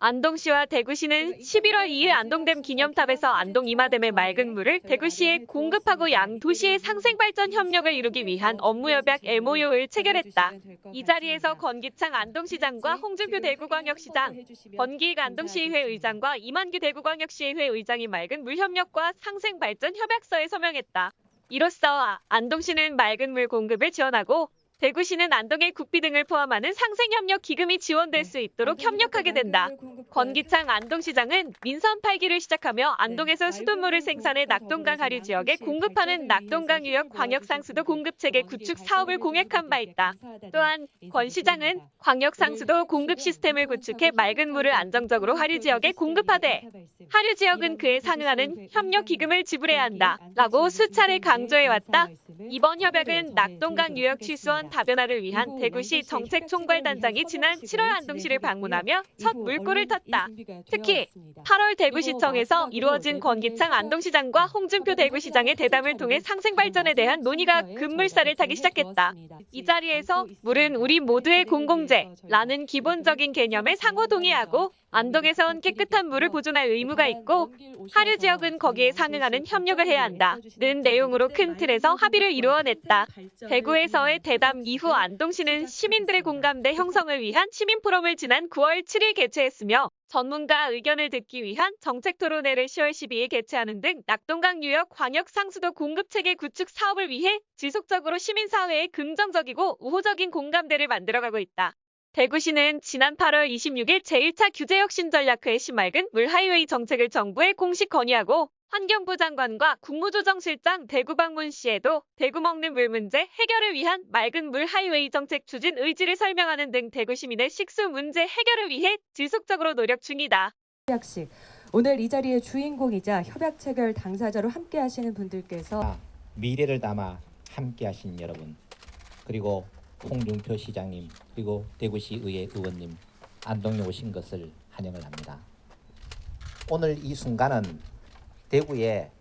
안동시와 대구시는 11월 2일 안동댐 기념탑에서 안동 이마댐의 맑은 물을 대구시에 공급하고 양 도시의 상생발전 협력을 이루기 위한 업무협약 MOU를 체결했다. 이 자리에서 권기창 안동시장과 홍준표 대구광역시장, 권기익 안동시의회 의장과 이만규 대구광역시의회 의장이 맑은 물 협력과 상생발전 협약서에 서명했다. 이로써 안동시는 맑은 물 공급을 지원하고 대구시는 안동의 국비 등을 포함하는 상생협력 기금이 지원될 수 있도록 협력하게 된다. 권기창 안동시장은 민선 8기를 시작하며 안동에서 수돗물을 생산해 낙동강 하류 지역에 공급하는 낙동강 유역 광역상수도 공급체계 구축 사업을 공약한 바 있다. 또한 권 시장은 광역상수도 공급 시스템을 구축해 맑은 물을 안정적으로 하류 지역에 공급하되 하류 지역은 그에 상응하는 협력 기금을 지불해야 한다. 라고 수차례 강조해왔다. 이번 협약은 낙동강 유역 취수원 다변화를 위한 대구시 정책총괄단장이 지난 7월 안동시를 방문하며 첫 물꼬를 텄다. 특히 8월 대구시청에서 이루어진 권기창 안동시장과 홍준표 대구시장의 대담을 통해 상생발전에 대한 논의가 급물살을 타기 시작했다. 이 자리에서 물은 우리 모두의 공공재라는 기본적인 개념에 상호 동의하고 안동에선 깨끗한 물을 보존할 의무가 있고 하류 지역은 거기에 상응하는 협력을 해야 한다는 내용으로 큰 틀에서 합의를 이루어냈다. 대구에서의 대담 이후 안동시는 시민들의 공감대 형성을 위한 시민포럼을 지난 9월 7일 개최했으며 전문가 의견을 듣기 위한 정책토론회를 10월 12일 개최하는 등 낙동강 유역 광역상수도 공급체계 구축 사업을 위해 지속적으로 시민사회에 긍정적이고 우호적인 공감대를 만들어가고 있다. 대구시는 지난 8월 26일 제1차 규제혁신전략회의 시맑은 물 하이웨이 정책을 정부에 공식 건의하고 환경부 장관과 국무조정실장 대구 방문 시에도 대구 먹는 물 문제 해결을 위한 맑은 물 하이웨이 정책 추진 의지를 설명하는 등 대구 시민의 식수 문제 해결을 위해 지속적으로 노력 중이다. 협약식. 오늘 이 자리의 주인공이자 협약 체결 당사자로 함께하시는 분들께서 미래를 담아 함께하신 여러분, 그리고 홍준표 시장님, 그리고 대구시의회 의원님, 안동에 오신 것을 환영을 합니다. 오늘 이 순간은 대구의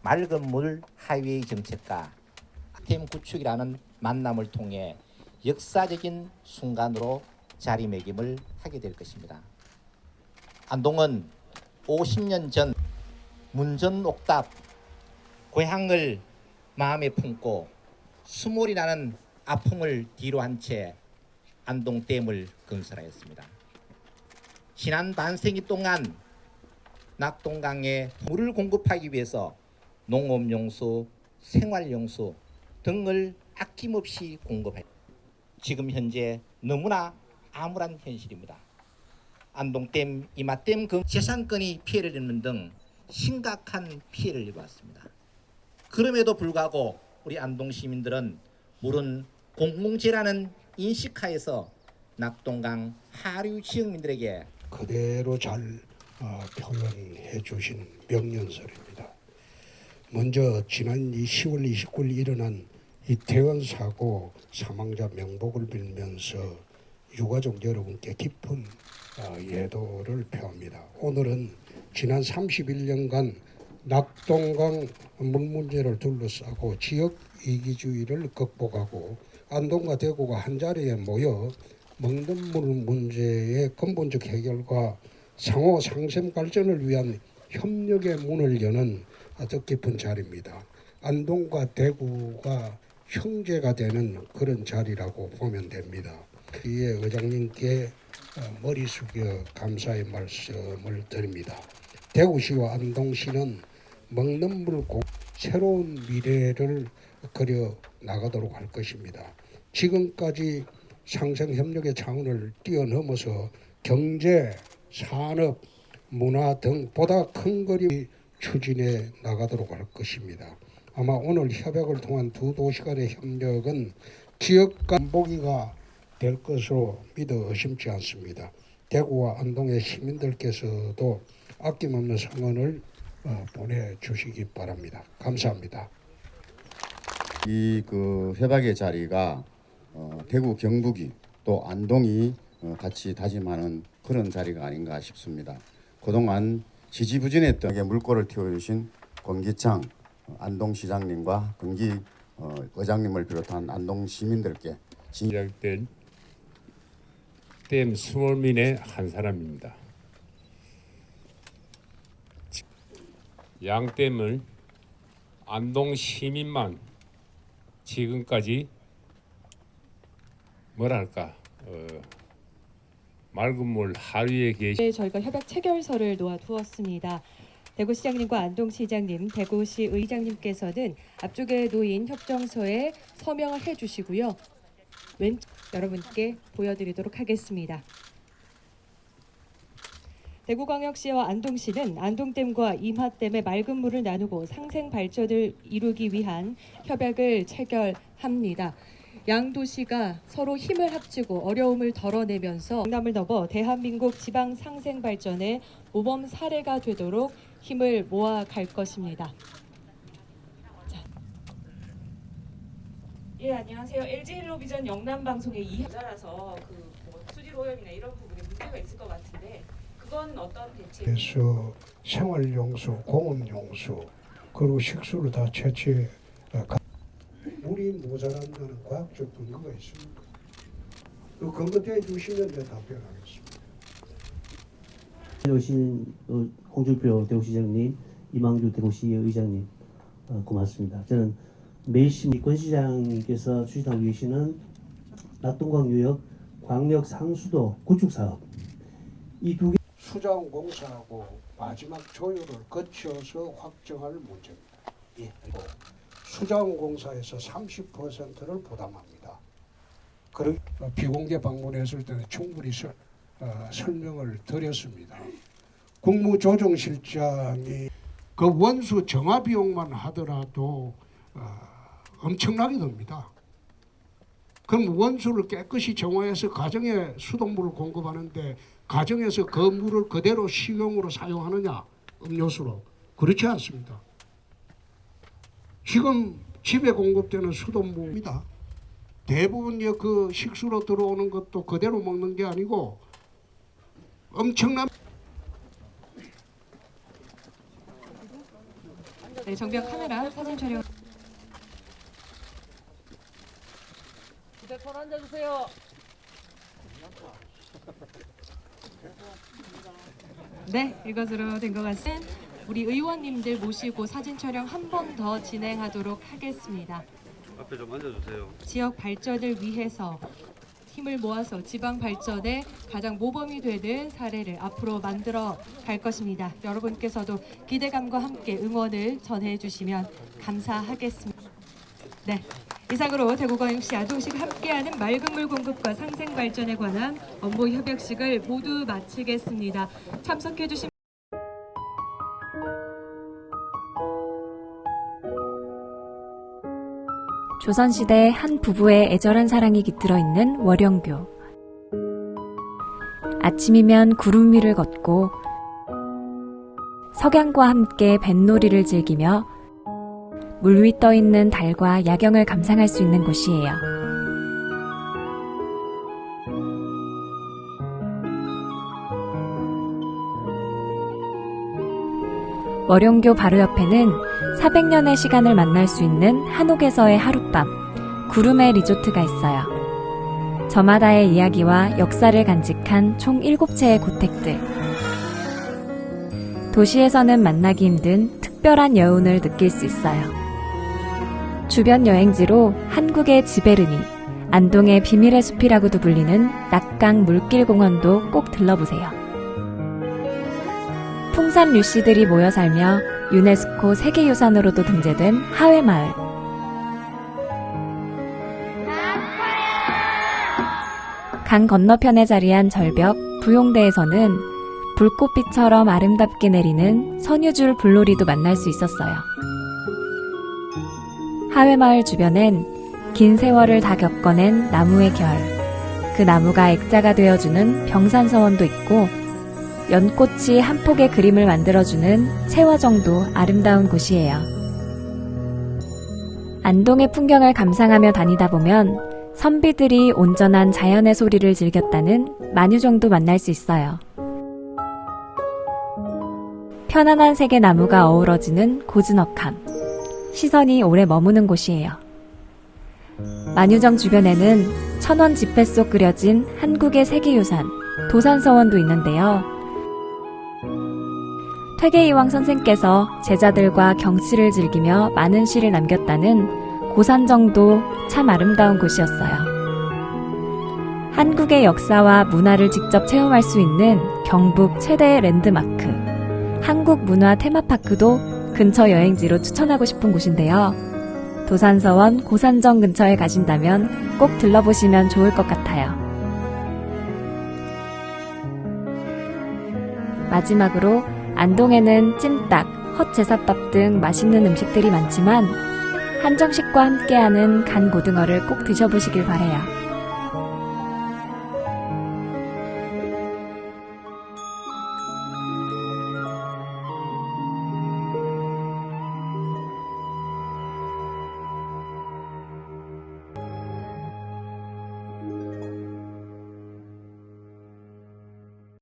맑은 물 하이웨이 정책과 댐 구축이라는 만남을 통해 역사적인 순간으로 자리매김을 하게 될 것입니다. 안동은 50년 전 문전옥답 고향을 마음에 품고 수몰이 나는 아픔을 뒤로 한 채 안동댐을 건설하였습니다. 지난 반세기 동안 낙동강에 물을 공급하기 위해서 농업용수, 생활용수 등을 아낌없이 공급해 지금 현재 너무나 암울한 현실입니다. 안동댐, 이마댐 재산권이 피해를 입는 등 심각한 피해를 입었습니다. 그럼에도 불구하고 우리 안동 시민들은 물은 공공재라는 인식하에서 낙동강 하류 지역민들에게 그대로 잘 표현해 주신 명연설입니다. 먼저 지난 10월 29일 일어난 이태원 사고 사망자 명복을 빌면서 유가족 여러분께 깊은 예도를 표합니다. 오늘은 지난 31년간 낙동강 물 문제를 둘러싸고 지역 이기주의를 극복하고 안동과 대구가 한자리에 모여 먹는 물 문제의 근본적 해결과 상호 상생 발전을 위한 협력의 문을 여는 뜻깊은 자리입니다. 안동과 대구가 형제가 되는 그런 자리라고 보면 됩니다. 이에 의장님께 머리 숙여 감사의 말씀을 드립니다. 대구시와 안동시는 먹는 물 새로운 미래를 그려 나가도록 할 것입니다. 지금까지 상생협력의 차원을 뛰어넘어서 경제, 산업, 문화 등 보다 큰 그림이 추진해 나가도록 할 것입니다. 아마 오늘 협약을 통한 두 도시 간의 협력은 지역 간보기가 될 것으로 믿어 의심치 않습니다. 대구와 안동의 시민들께서도 아낌없는 성원을 보내주시기 바랍니다. 감사합니다. 이 협약의 자리가 대구 경북이 또 안동이 같이 다짐하는 그런 자리가 아닌가 싶습니다. 그동안 지지부진했던 물꼬를 틔워주신 권기창 안동시장님과 권기 의장님을 비롯한 안동 시민들께 시작된 댐 스몰민의 한 사람입니다. 양댐을 안동 시민만 지금까지 뭐랄까 맑은 물 하류에 계시. 저희가 협약 체결서를 놓아두었습니다. 대구시장님과 안동시장님, 대구시 의장님께서는 앞쪽에 놓인 협정서에 서명을 해주시고요. 왼쪽 여러분께 보여드리도록 하겠습니다. 대구광역시와 안동시는 안동댐과 임하댐의 맑은 물을 나누고 상생 발전을 이루기 위한 협약을 체결합니다. 양 도시가 서로 힘을 합치고 어려움을 덜어내면서 경남을 넘어 대한민국 지방 상생 발전의 모범 사례가 되도록 힘을 모아갈 것입니다. 예, 안녕하세요. LG 헬로비전 영남 방송의 이하자라서 뭐 수질 오염이나 이런 부분에 문제가 있을 것 같은데 그건 어떤 대책? 그래서 생활용수, 공업용수 그리고 식수를 다 채취해 물이 모자란다는 과학적 근거가 있습니다. 그 근거 대주시면 답변하겠습니다. 오신 홍준표 대구시장님, 이망주 대구시 의장님 고맙습니다. 저는 매일신 권 시장님께서 추진하고 계시는 낙동강유역 광역 상수도 구축 사업 이 두 개 수자원공사하고 마지막 조율을 거쳐서 확정할 문제입니다. 예. 수자원공사에서 30%를 부담합니다. 그리고 비공개 방문했을 때는 충분히 설명을 드렸습니다. 국무조정실장이 그 원수 정화 비용만 하더라도 엄청나게 듭니다. 그럼 원수를 깨끗이 정화해서 가정에 수돗물을 공급하는데 가정에서 그 물을 그대로 식용으로 사용하느냐, 음료수로. 그렇지 않습니다. 지금 집에 공급되는 수돗물입니다. 대부분 그 식수로 들어오는 것도 그대로 먹는 게 아니고 엄청난. 네, 정면 카메라 사진 촬영. 휴대폰 앉아주세요. 네, 이것으로 된 것 같습니다. 우리 의원님들 모시고 사진 촬영 한 번 더 진행하도록 하겠습니다. 앞에 좀 앉아주세요. 지역 발전을 위해서 힘을 모아서 지방 발전에 가장 모범이 되는 사례를 앞으로 만들어 갈 것입니다. 여러분께서도 기대감과 함께 응원을 전해 주시면 감사하겠습니다. 네, 이상으로 대구광역시 안동시가 함께하는 맑은 물 공급과 상생 발전에 관한 업무 협약식을 모두 마치겠습니다. 참석해 주신 조선시대 한 부부의 애절한 사랑이 깃들어 있는 월영교. 아침이면 구름 위를 걷고 석양과 함께 뱃놀이를 즐기며 물 위 떠 있는 달과 야경을 감상할 수 있는 곳이에요. 월영교 바로 옆에는 400년의 시간을 만날 수 있는 한옥에서의 하룻밤, 구름의 리조트가 있어요. 저마다의 이야기와 역사를 간직한 총 7채의 고택들. 도시에서는 만나기 힘든 특별한 여운을 느낄 수 있어요. 주변 여행지로 한국의 지베르니, 안동의 비밀의 숲이라고도 불리는 낙강 물길공원도 꼭 들러보세요. 풍산 류씨들이 모여 살며 유네스코 세계유산으로도 등재된 하회마을. 강 건너편에 자리한 절벽 부용대에서는 불꽃빛처럼 아름답게 내리는 선유줄 불놀이도 만날 수 있었어요. 하회마을 주변엔 긴 세월을 다 겪어낸 나무의 결, 그 나무가 액자가 되어주는 병산서원도 있고 연꽃이 한 폭의 그림을 만들어주는 채화정도 아름다운 곳이에요. 안동의 풍경을 감상하며 다니다 보면 선비들이 온전한 자연의 소리를 즐겼다는 만유정도 만날 수 있어요. 편안한 색의 나무가 어우러지는 고즈넉함, 시선이 오래 머무는 곳이에요. 만유정 주변에는 천원 지폐 속 그려진 한국의 세계유산, 도산서원도 있는데요. 퇴계이왕 선생께서 제자들과 경치를 즐기며 많은 시를 남겼다는 고산정도 참 아름다운 곳이었어요. 한국의 역사와 문화를 직접 체험할 수 있는 경북 최대의 랜드마크, 한국 문화 테마파크도 근처 여행지로 추천하고 싶은 곳인데요. 도산서원 고산정 근처에 가신다면 꼭 들러보시면 좋을 것 같아요. 마지막으로 안동에는 찜닭, 헛제사밥 등 맛있는 음식들이 많지만 한정식과 함께하는 간 고등어를 꼭 드셔보시길 바래요.